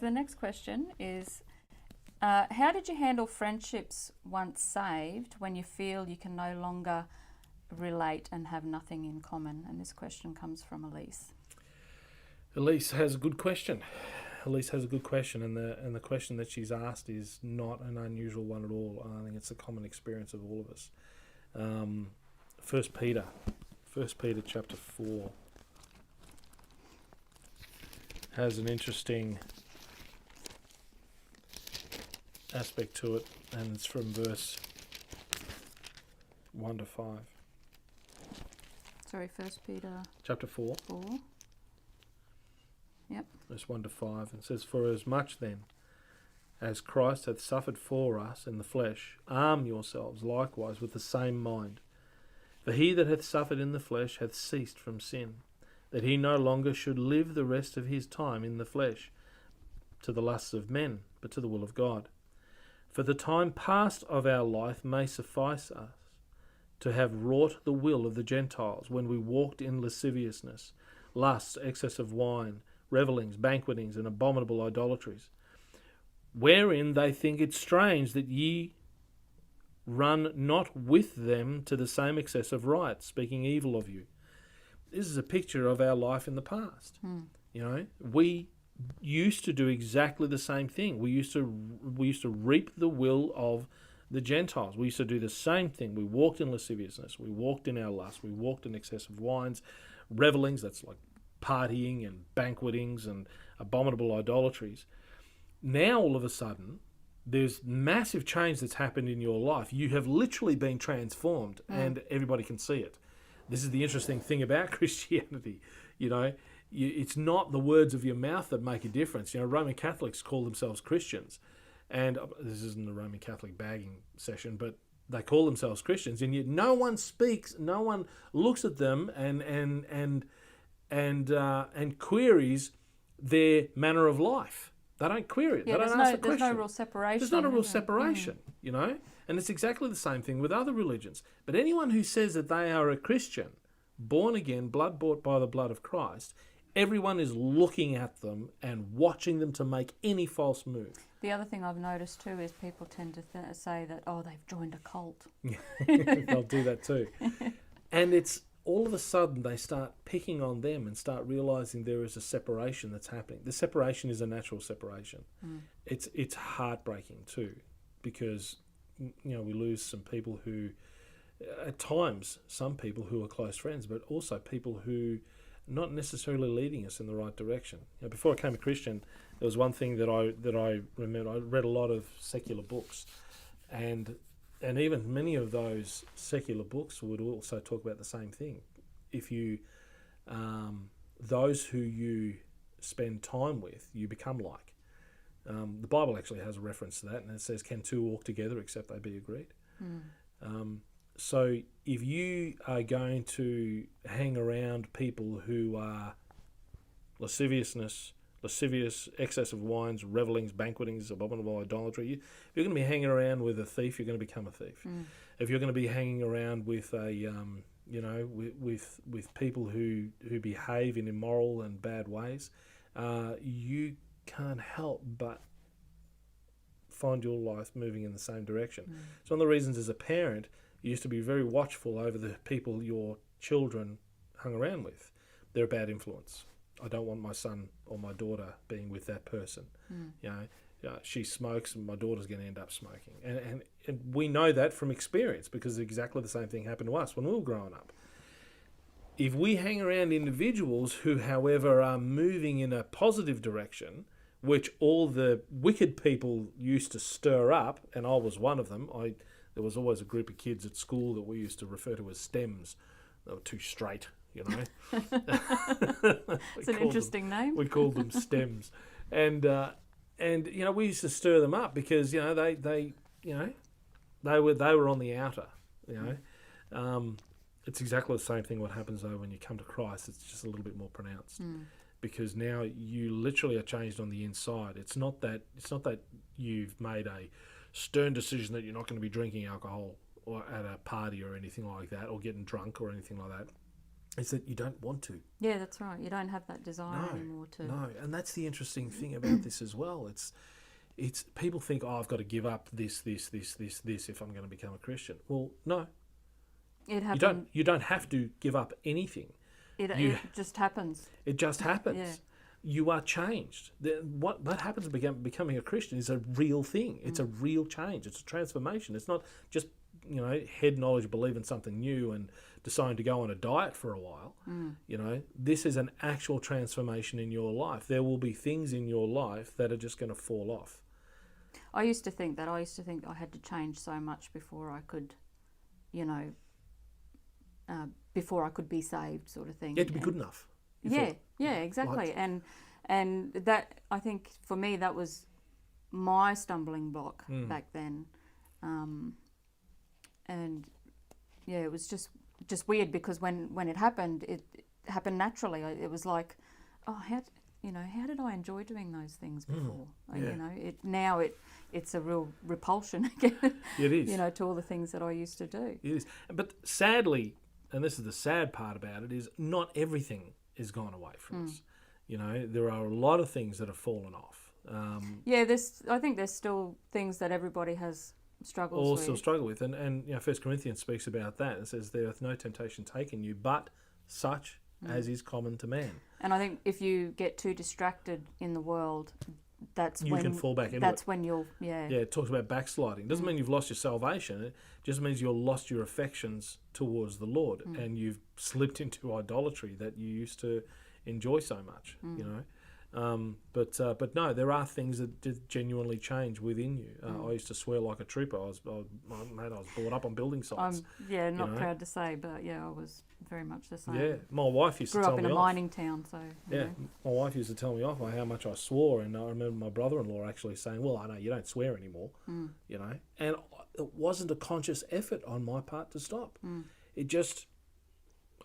the next question is, how did you handle friendships once saved when you feel you can no longer relate and have nothing in common? And this question comes from Elise. Elise has a good question. And the question that she's asked is not an unusual one at all. I think it's a common experience of all of us. First Peter chapter 4 has an interesting aspect to it, and it's from verse 1 to 5. Sorry, 1 Peter Chapter 4. 4. Yep. Verse 1 to 5. And says, "For as much then as Christ hath suffered for us in the flesh, arm yourselves likewise with the same mind. For he that hath suffered in the flesh hath ceased from sin, that he no longer should live the rest of his time in the flesh, to the lusts of men, but to the will of God. For the time past of our life may suffice us to have wrought the will of the Gentiles, when we walked in lasciviousness, lusts, excess of wine, revellings, banquetings, and abominable idolatries, wherein they think it strange that ye run not with them to the same excess of riot, speaking evil of you." This is a picture of our life in the past. You know, we used to do exactly the same thing. We used to reap the will of the Gentiles. We used to do the same thing. We walked in lasciviousness. We walked in our lust. We walked in excessive wines, revellings, that's like partying and banquetings and abominable idolatries. Now, all of a sudden, there's massive change that's happened in your life. You have literally been transformed, and everybody can see it. This is the interesting thing about Christianity. You know, it's not the words of your mouth that make a difference. You know, Roman Catholics call themselves Christians, and this isn't a Roman Catholic bagging session, but they call themselves Christians, and yet no one speaks, no one looks at them and queries their manner of life. They don't query it. Yeah, they don't ask the question. There's no real separation. There's not a real separation, you know? And it's exactly the same thing with other religions. But anyone who says that they are a Christian, born again, blood bought by the blood of Christ, everyone is looking at them and watching them to make any false move. The other thing I've noticed too is people tend to say that, oh, they've joined a cult. They'll do that too. And it's all of a sudden they start picking on them and start realising there is a separation that's happening. The separation is a natural separation. It's heartbreaking too, because we lose some people who, at times, some people who are close friends, but also people who not necessarily leading us in the right direction. Before I became a Christian, there was one thing that I remember. I read a lot of secular books, and even many of those secular books would also talk about the same thing. If you, those who you spend time with, you become like. The Bible actually has a reference to that, and it says, "Can two walk together except they be agreed?" So if you are going to hang around people who are lascivious, excess of wines, revellings, banquetings, abominable idolatry, if you're going to be hanging around with a thief, you're going to become a thief. If you're going to be hanging around with with people who behave in immoral and bad ways, you can't help but find your life moving in the same direction. So one of the reasons as a parent, you used to be very watchful over the people your children hung around with. They're a bad influence. I don't want my son or my daughter being with that person. She smokes and my daughter's going to end up smoking. And we know that from experience, because exactly the same thing happened to us when we were growing up. If we hang around individuals who, however, are moving in a positive direction, which all the wicked people used to stir up, and I was one of them. There was always a group of kids at school that we used to refer to as stems. They were too straight, It's an interesting name. We called them stems, and we used to stir them up because they were on the outer. It's exactly the same thing. What happens though when you come to Christ? It's just a little bit more pronounced. Because now you literally are changed on the inside. It's not that you've made a stern decision that you're not going to be drinking alcohol or at a party or anything like that, or getting drunk or anything like that. is that you don't want to. Yeah, that's right. You don't have that desire No, anymore to. No, and that's the interesting thing about this as well. It's people think, oh, I've got to give up this if I'm going to become a Christian. Well, no, It happens. you don't have to give up anything. It just happens. It just happens. Yeah. You are changed. What happens becoming a Christian is a real thing. It's a real change. It's a transformation. It's not just head knowledge, believing something new and deciding to go on a diet for a while. This is an actual transformation in your life. There will be things in your life that are just going to fall off. I used to think that. I used to think I had to change so much before I could, before I could be saved, sort of thing. You have to be good enough. Yeah, exactly. And that, I think for me, that was my stumbling block back then. And yeah, it was just weird because when it happened happened naturally. It was like, oh, how did I enjoy doing those things before? Yeah. It's a real repulsion again. It is. To all the things that I used to do. It is. But sadly, and this is the sad part about it, is not everything is gone away from us. There are a lot of things that have fallen off. I think there's still things that everybody has struggles with. Still struggle with. And 1 Corinthians speaks about that. It says, there hath no temptation taken you, but such as is common to man. And I think if you get too distracted in the world, you can fall back into it. That's when you'll, Yeah, it talks about backsliding. It doesn't mean you've lost your salvation. It just means you've lost your affections towards the Lord and you've slipped into idolatry that you used to enjoy so much, But no, there are things that did genuinely change within you. I used to swear like a trooper. I was brought up on building sites. I'm not proud to say, but I was very much the same. Yeah, my wife used to tell me off. Grew up in a mining town, so my wife used to tell me off by how much I swore, and I remember my brother-in-law actually saying, "Well, I know you don't swear anymore," and it wasn't a conscious effort on my part to stop. It just,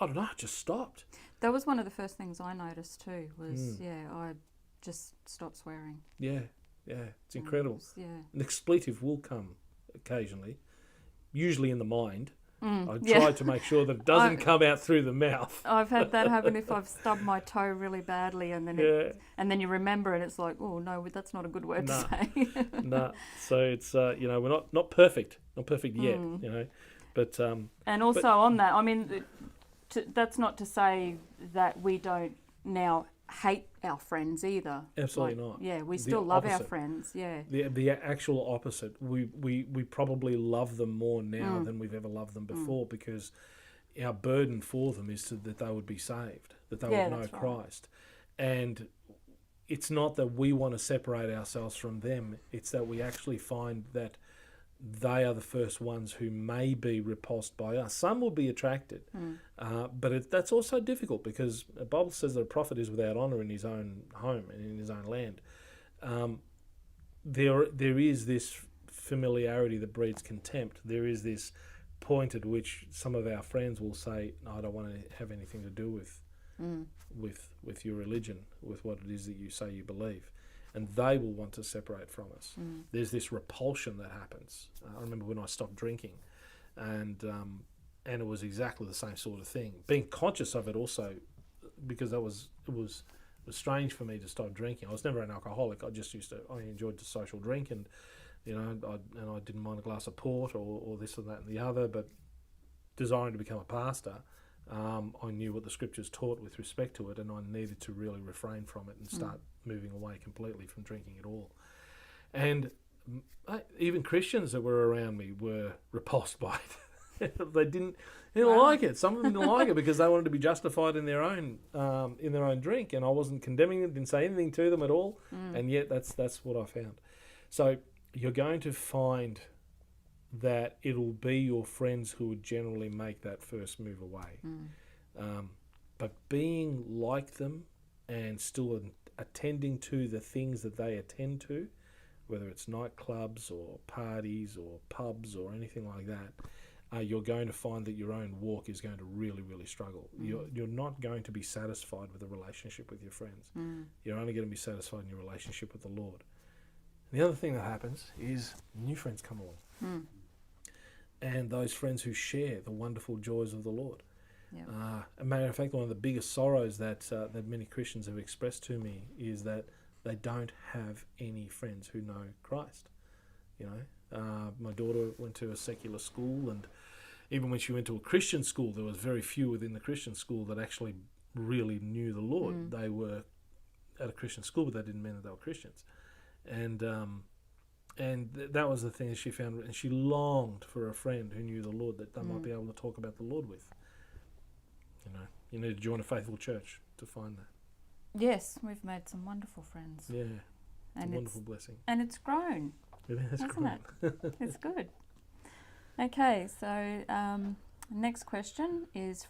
I don't know, it just stopped. That was one of the first things I noticed too. I just stopped swearing. Yeah, it's incredible. Yeah, an expletive will come occasionally, usually in the mind. I try to make sure that it doesn't come out through the mouth. I've had that happen if I've stubbed my toe really badly, and then you remember, and it's like, oh no, that's not a good word to say. No. So it's we're not perfect, yet, but and also on that, I mean, that's not to say that we don't now hate our friends either. Absolutely not. Yeah, we still love our friends. Yeah. The actual opposite. We probably love them more now than we've ever loved them before because our burden for them is that they would be saved, that they would know Christ. Right. And it's not that we want to separate ourselves from them. It's that we actually find that they are the first ones who may be repulsed by us. Some will be attracted, but that's also difficult because the Bible says that a prophet is without honour in his own home and in his own land. There is this familiarity that breeds contempt. There is this point at which some of our friends will say, no, I don't want to have anything to do with your religion, with what it is that you say you believe. And they will want to separate from us. There's this repulsion that happens. I remember when I stopped drinking, and it was exactly the same sort of thing. Being conscious of it also, because it was strange for me to stop drinking. I was never an alcoholic. I enjoyed the social drink, and I didn't mind a glass of port or this and that and the other. But desiring to become a pastor, I knew what the scriptures taught with respect to it, and I needed to really refrain from it and start moving away completely from drinking at all. And even Christians that were around me were repulsed by it. They didn't like it. Some of them didn't like it because they wanted to be justified in their own drink, and I wasn't condemning them, didn't say anything to them at all. And yet that's what I found. So you're going to find that it'll be your friends who would generally make that first move away. But being like them and still attending to the things that they attend to, whether it's nightclubs or parties or pubs or anything like that, you're going to find that your own walk is going to really, really struggle. You're not going to be satisfied with a relationship with your friends. You're only going to be satisfied in your relationship with the Lord. The other thing that happens is new friends come along. And those friends who share the wonderful joys of the Lord. Yeah. A matter of fact, one of the biggest sorrows that many Christians have expressed to me is that they don't have any friends who know Christ. You know, my daughter went to a secular school, and even when she went to a Christian school, there was very few within the Christian school that actually really knew the Lord. They were at a Christian school, but that didn't mean that they were Christians. And that was the thing that she found, and she longed for a friend who knew the Lord, that they might be able to talk about the Lord with. You know, you need to join a faithful church to find that. Yes, we've made some wonderful friends. Yeah, it's And a wonderful blessing. And it's grown, It has hasn't grown. it? It's good. Okay, so next question is